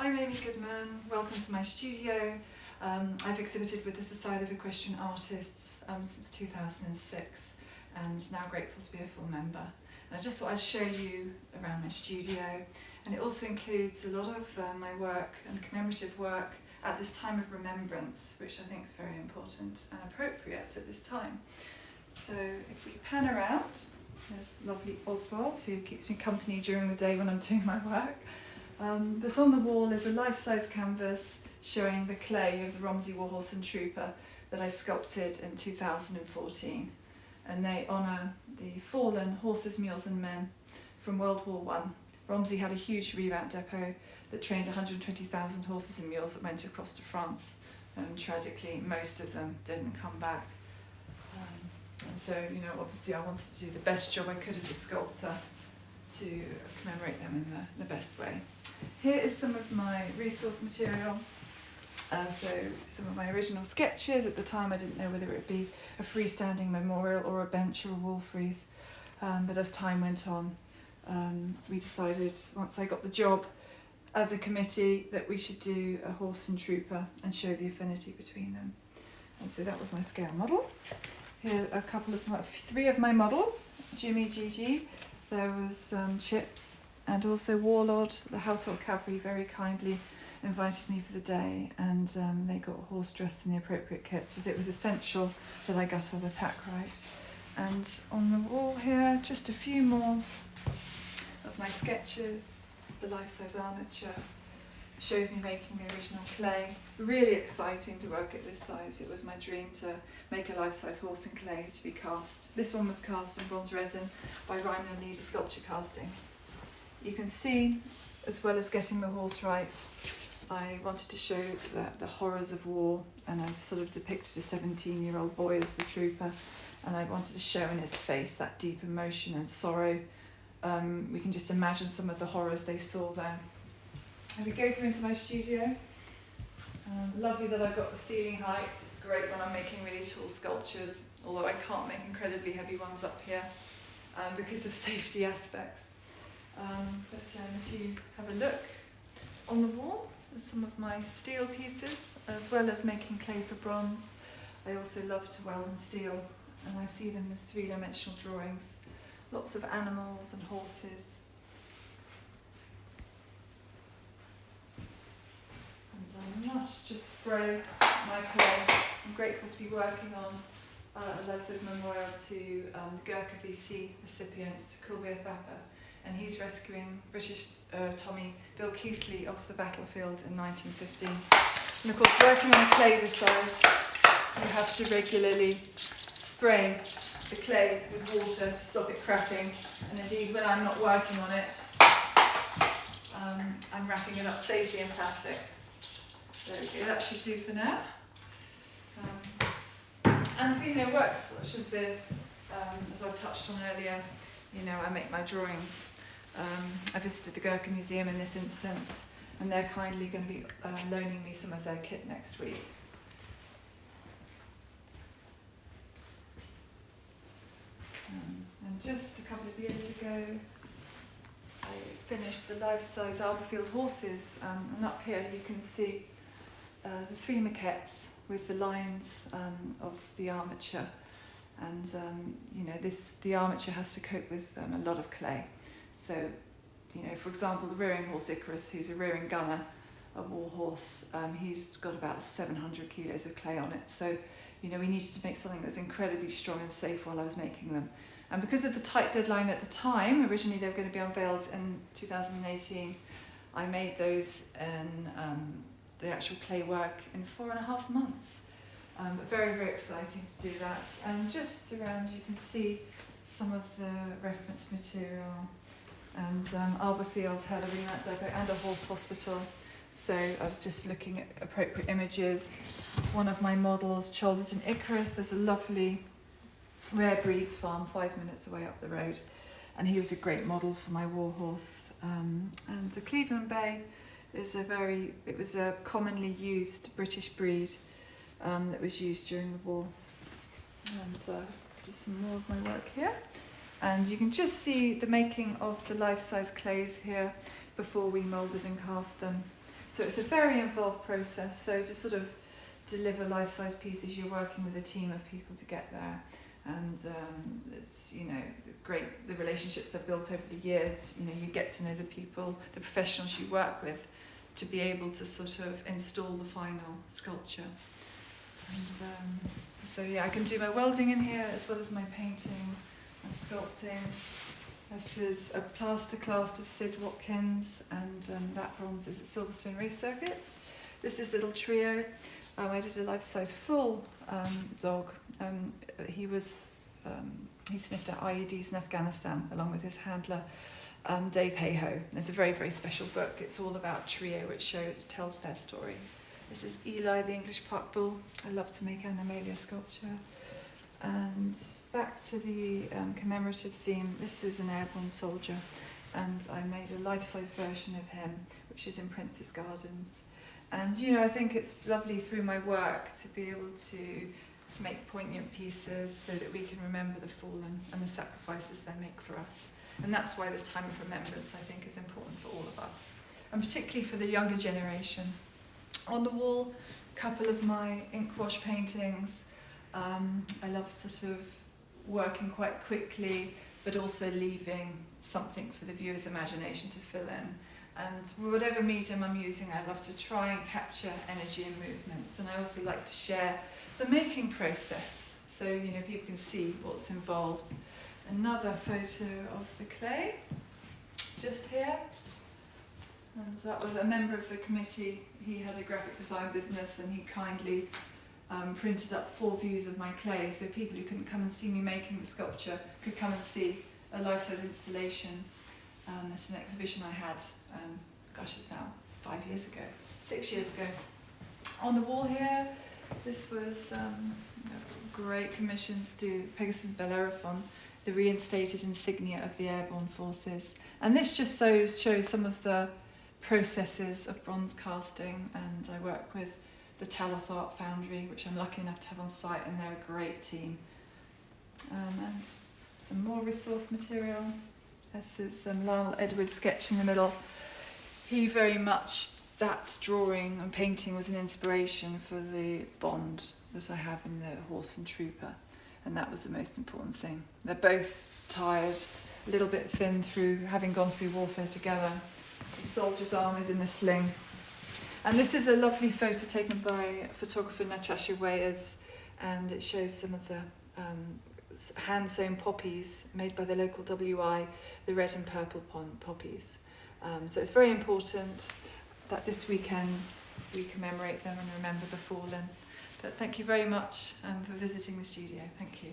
I'm Amy Goodman. Welcome to my studio. I've exhibited with the Society of Equestrian Artists since 2006 and now grateful to be a full member. And I just thought I'd show you around my studio, and it also includes a lot of my work and commemorative work at this time of remembrance, which I think is very important and appropriate at this time. So if we pan around, there's lovely Oswald, who keeps me company during the day when I'm doing my work. But on the wall is a life-size canvas showing the clay of the Romsey War Horse Trooper that I sculpted in 2014. And they honour the fallen horses, mules and men from World War I. Romsey had a huge revamp depot that trained 120,000 horses and mules that went across to France. And tragically, most of them didn't come back. And so, obviously I wanted to do the best job I could as a sculptor to commemorate them in the best way. Here is some of my resource material. So some of my original sketches. At the time I didn't know whether it would be a freestanding memorial or a bench or a wall frieze. But as time went on, we decided, once I got the job as a committee, that we should do a horse and trooper and show the affinity between them. And so that was my scale model. Here are three of my models, Jimmy, Gigi. There was Chips, and also Warlord. The household cavalry very kindly invited me for the day, and they got a horse dressed in the appropriate kit, as it was essential that I got all the tack right. And on the wall here, just a few more of my sketches. The life-size armature shows me making the original clay. Really exciting to work at this size. It was my dream to make a life-size horse in clay to be cast. This one was cast in bronze resin by Ryman and Leader Sculpture Castings. You can see, as well as getting the horse right, I wanted to show the horrors of war, and I sort of depicted a 17-year-old boy as the trooper, and I wanted to show in his face that deep emotion and sorrow. We can just imagine some of the horrors they saw there. And we go through into my studio. Lovely that I've got the ceiling height. It's great when I'm making really tall sculptures, although I can't make incredibly heavy ones up here because of safety aspects. But if you have a look on the wall, there's some of my steel pieces, as well as making clay for bronze. I also love to weld in steel, and I see them as three-dimensional drawings. Lots of animals and horses. And I must just spray my clay. I'm grateful to be working on a life-size memorial to the Gurkha VC recipient, Kulbir Thapa, and he's rescuing British Tommy Bill Keithley off the battlefield in 1915. And of course, working on a clay this size, you have to regularly spray the clay with water to stop it cracking, and indeed when I'm not working on it, I'm wrapping it up safely in plastic. There we go, that should do for now. And for works such as this, as I've touched on earlier, I make my drawings. I visited the Gurkha Museum in this instance, and they're kindly going to be loaning me some of their kit next week. And just a couple of years ago, I finished the life-size Arborfield Horses, and up here you can see the three maquettes with the lines of the armature, and the armature has to cope with a lot of clay. So, for example, the rearing horse Icarus, who's a rearing gunner, a war horse, he's got about 700 kilos of clay on it. So, we needed to make something that was incredibly strong and safe while I was making them. And because of the tight deadline at the time, originally they were going to be unveiled in 2018, I made those in the actual clay work in 4.5 months. But very, very exciting to do that. And just around you can see some of the reference material. And Arborfield had a revamp depot and a horse hospital. So I was just looking at appropriate images. One of my models, Cholderton Icarus, there's a lovely rare breeds farm 5 minutes away up the road, and he was a great model for my war horse. And the Cleveland Bay is it was a commonly used British breed that was used during the war. And there's some more of my work here. And you can just see the making of the life-size clays here before we moulded and cast them. So it's a very involved process. So to sort of deliver life-size pieces, you're working with a team of people to get there. And it's, you know, great, the relationships I've built over the years. You know, you get to know the people, the professionals you work with, to be able to sort of install the final sculpture. And so yeah, I can do my welding in here as well as my painting and sculpting. This is a plaster cast of Sid Watkins, and that bronze is at Silverstone Race Circuit. This is Little Trio. I did a life-size full dog. He sniffed out IEDs in Afghanistan along with his handler, Dave Hayhoe. It's a very, very special book. It's all about Trio, which tells their story. This is Eli, the English Park Bull. I love to make animalia sculpture. And back to the commemorative theme, this is an airborne soldier, and I made a life-size version of him, which is in Prince's Gardens. And you know, I think it's lovely through my work to be able to make poignant pieces so that we can remember the fallen and the sacrifices they make for us. And that's why this time of remembrance, I think, is important for all of us, and particularly for the younger generation. On the wall, a couple of my ink wash paintings. I love sort of working quite quickly, but also leaving something for the viewer's imagination to fill in. And whatever medium I'm using, I love to try and capture energy and movements. And I also like to share the making process, so you know, people can see what's involved. Another photo of the clay, just here. And that was a member of the committee. He had a graphic design business, and he kindly printed up 4 views of my clay, so people who couldn't come and see me making the sculpture could come and see a life-size installation at an exhibition I had, gosh, it's now 6 years ago. On the wall here, this was a great commission to do Pegasus and Bellerophon, the reinstated insignia of the Airborne Forces. And this just shows some of the processes of bronze casting, and I work with the Talos Art Foundry, which I'm lucky enough to have on site, and they're a great team. And some more resource material. This is Lyle Edwards' sketch in the middle. He very much, that drawing and painting was an inspiration for the bond that I have in the Horse and Trooper, and that was the most important thing. They're both tired, a little bit thin through having gone through warfare together. The soldier's arm is in the sling. And this is a lovely photo taken by photographer Natasha Wayers, and it shows some of the hand-sewn poppies made by the local WI, the red and purple poppies. So it's very important that this weekend we commemorate them and remember the fallen. But thank you very much for visiting the studio. Thank you.